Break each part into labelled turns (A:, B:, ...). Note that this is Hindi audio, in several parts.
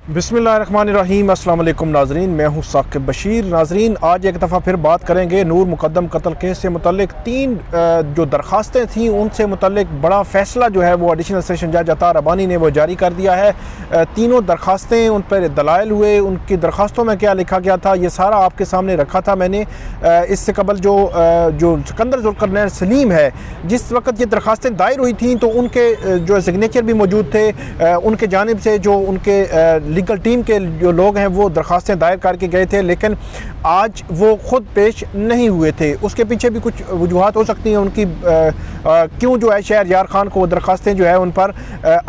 A: बिस्मिल्लाहिर्रहमानिर्रहीम। अस्सलाम वालेकुम नाज़रीन, मैं हूँ साकिब बशीर। नाज़रीन, आज एक दफ़ा फिर बात करेंगे नूर मुक़द्दम कत्ल केस से मुतल्लिक। तीन जो दरख्वास्तें थीं उनसे मुतल्लिक बड़ा फ़ैसला जो है वो एडिशनल सेशन जज अता रबानी ने वो जारी कर दिया है। तीनों दरख्वास्तें, उन पर दलाइल हुए, उनकी दरख्वास्तों में क्या लिखा गया था ये सारा आपके सामने रखा था मैंने। इससे कबल जो सिकंदर ज़ुल्करनैन सलीम है, जिस वक्त ये दरख्वास्तें दायर हुई थी तो उनके जो सिग्नेचर भी मौजूद थे, उनके जानिब से जो उनके लीगल टीम के जो लोग हैं वो दरख्वास्तें दायर करके गए थे, लेकिन आज वो ख़ुद पेश नहीं हुए थे। उसके पीछे भी कुछ वजूहात हो सकती हैं उनकी, क्यों जो है शहरयार ख़ान को दरख्वास्तें जो है उन पर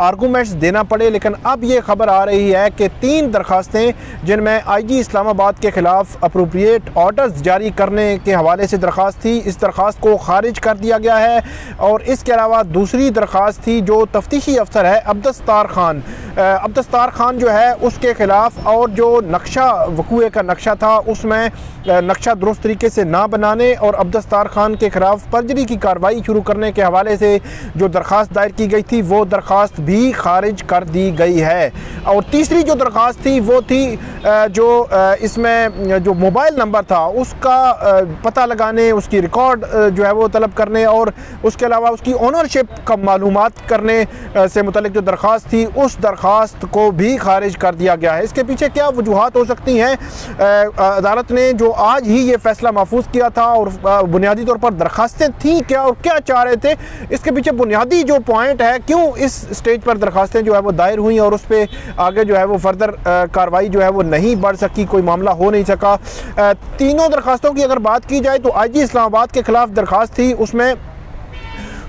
A: आर्गूमेंट्स देना पड़े। लेकिन अब ये ख़बर आ रही है कि तीन दरख्वास्तें जिनमें IG इस्लामाबाद के ख़िलाफ़ अप्रोप्रिएट ऑर्डर्स जारी करने के हवाले से दरख्वास्त थी, इस दरख्वास्त को ख़ारिज कर दिया गया है। और इसके अलावा दूसरी दरख्वास्त थी जो तफ्तीशी अफसर है अब्दस्तार खान जो है उसके ख़िलाफ़, और जो नक्शा वक़ूए का नक्शा था उसमें नक्शा दुरुस्त तरीके से ना बनाने और अब्दस्तार खान के ख़िलाफ़ फर्जरी की कार्रवाई शुरू करने के हवाले से जो दरख्वास्त दायर की गई थी वो दरख्वास्त भी खारिज कर दी गई है। और तीसरी जो दरख्वास्त थी वो थी जो इसमें जो मोबाइल नंबर था उसका पता लगाने, उसकी रिकॉर्ड जो है वो तलब करने और उसके अलावा उसकी ओनरशिप का मालूमात करने से मुतल्लिक जो दरख्वास्त थी उस दरख्वास्त को भी खारिज कर दिया गया है। इसके पीछे क्या वजूहात हो सकती हैं? अदालत ने जो आज ही ये फ़ैसला महफूज किया था और बुनियादी तौर पर दरख्वास्तें थी क्या और क्या चाह रहे थे, इसके पीछे बुनियादी जो पॉइंट है क्यों इस स्टेज पर दरख्वास्तें जो है वो दायर हुई और उस पर आगे जो है वो फर्दर कार्रवाई जो है वो नहीं बढ़ सकी, कोई मामला हो नहीं सका। तीनों दरख्वास्तों की अगर बात की जाए तो IG इस्लामाबाद के ख़िलाफ़ दरख्वास्त थी, उसमें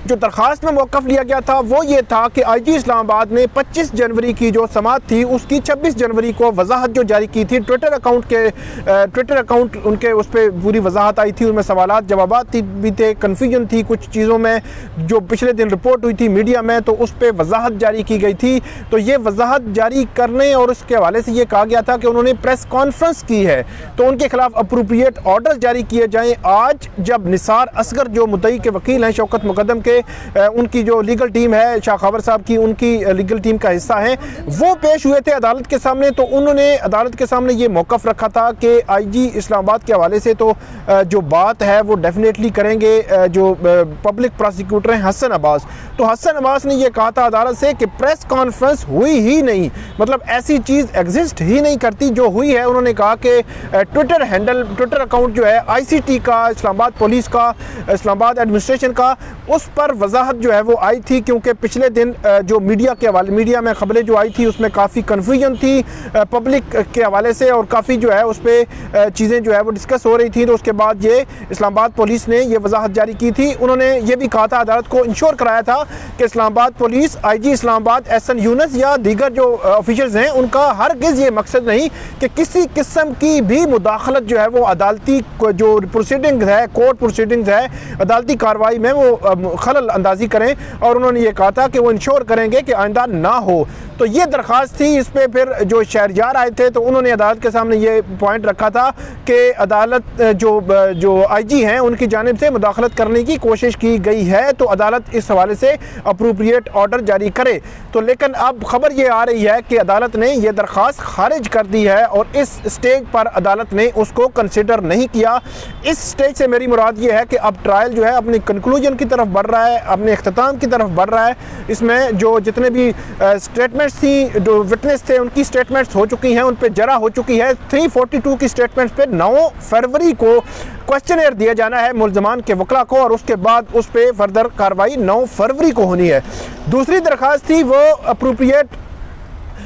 A: जो दरख्वास्त में मौक़िफ़ लिया गया था वो ये था कि IG इस्लामाबाद ने 25 जनवरी की जो समात थी उसकी 26 जनवरी को वजाहत जो जारी की थी। ट्विटर अकाउंट उनके उस पर पूरी वजाहत आई थी, उनमें सवालात जवाबात भी थे, कन्फ्यूजन थी कुछ चीज़ों में जो पिछले दिन रिपोर्ट हुई थी मीडिया में, तो उस पर वजाहत जारी की गई थी। तो ये वजाहत जारी करने और उसके हवाले से ये कहा गया था कि उन्होंने प्रेस कॉन्फ्रेंस की है तो उनके ख़िलाफ़ अप्रोप्रिएट ऑर्डर जारी किए जाएँ। आज जब निसार असगर जो मुद्दई के वकील हैं शौकत मुक़द्दम के, उनकी जो लीगल टीम है शाह खबर साहब की, उनकी लीगल टीम का हिस्सा है, वो पेश हुए थे अदालत के सामने। तो उन्होंने अदालत के सामने ये मौक़िफ़ रखा था कि IG इस्लामाबाद के हवाले से तो जो बात है वो डेफिनेटली करेंगे जो पब्लिक प्रोसिक्यूटर हैं हसन अब्बास। तो हसन अब्बास ने ये कहा था अदालत से कि प्रेस कॉन्फ्रेंस हुई ही नहीं, मतलब ऐसी चीज़ एग्जिस्ट ही नहीं करती जो हुई है। उन्होंने कहा कि ट्विटर अकाउंट जो है ICT का, इस्लामाबाद पुलिस का, इस्लामाबाद एडमिनिस्ट्रेशन का, उस पर वजाहत जो है वो आई थी क्योंकि पिछले दिन जो मीडिया में ख़बरें जो आई थी उसमें काफ़ी कन्फ्यूजन थी पब्लिक के हवाले से और काफ़ी जो है उस पर चीज़ें जो है वो डिस्कस हो रही थी। तो उसके बाद ये इस्लामाबाद पुलिस ने ये वजाहत जारी की थी। उन्होंने ये भी कहा था, अदालत को इंश्योर कराया था कि Islamabad police, IG Islamabad, SN Yunus या दीगर जो ऑफिशल्स हैं उनका हरगिज़ ये मकसद नहीं कि किसी किस्म की भी मुदाखलत जो है वो अदालती जो प्रोसीडिंग है, कोर्ट प्रोसीडिंग्स है, अदालती कार्रवाई में वो खलल अंदाजी करें। और उन्होंने ये कहा था कि वो इंश्योर करेंगे कि आइंदा ना हो। तो ये दरख्वास्त थी। इस पर फिर जो शहरयार आए थे तो उन्होंने अदालत के सामने ये पॉइंट रखा था कि अदालत जो IG हैं उनकी जानिब से मुदाखलत करने की कोशिश की गई है, तो अदालत इस हवाले से अप्रोप्रिएट ऑर्डर जारी करे। तो लेकिन अब खबर ये आ रही है कि अदालत ने यह दरख्वास्त खारिज कर दी है और इस स्टेज पर अदालत ने उसको कंसिडर नहीं किया। इस स्टेज से मेरी मुराद ये है कि अब ट्रायल जो है अपनी कंक्लूजन की तरफ बढ़ रहा है, अपने इख्तिताम की तरफ बढ़ रहा है। इसमें जो जितने भी स्टेटमेंट्स थी, जो विटनेस थे, उनकी स्टेटमेंट्स हो चुकी हैं, उन पे जरा हो चुकी है। 342 की स्टेटमेंट्स पे 9 फरवरी को क्वेश्चनर दिया जाना है मुल्ज़मान के वकला को और उसके बाद उस पर फर्दर कार्रवाई 9 फरवरी को होनी है। दूसरी दरख्वास्त थी वो अप्रोप्रिएट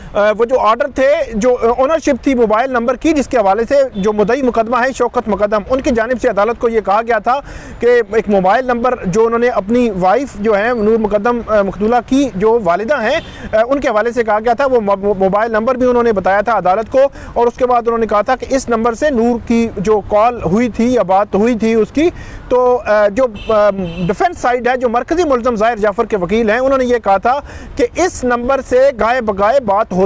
A: वो जो ऑर्डर थे, जो ओनरशिप थी मोबाइल नंबर की, जिसके हवाले से जो मुद्दई मुकदमा है शौकत मुक़द्दम, उनकी जानिब से अदालत को ये कहा गया था कि एक मोबाइल नंबर जो उन्होंने अपनी वाइफ जो है नूर मुक़द्दम मखदूला की जो वालिदा हैं उनके हवाले से कहा गया था, वो मोबाइल नंबर भी उन्होंने बताया था अदालत को। और उसके बाद उन्होंने कहा था कि इस नंबर से नूर की जो कॉल हुई थी या बात हुई थी उसकी, तो जो डिफेंस साइड है, जो मरकज़ी मुल्ज़म ज़ाहिर जाफ़र के वकील हैं, उन्होंने ये कहा था कि इस नंबर से गाए बगाए बात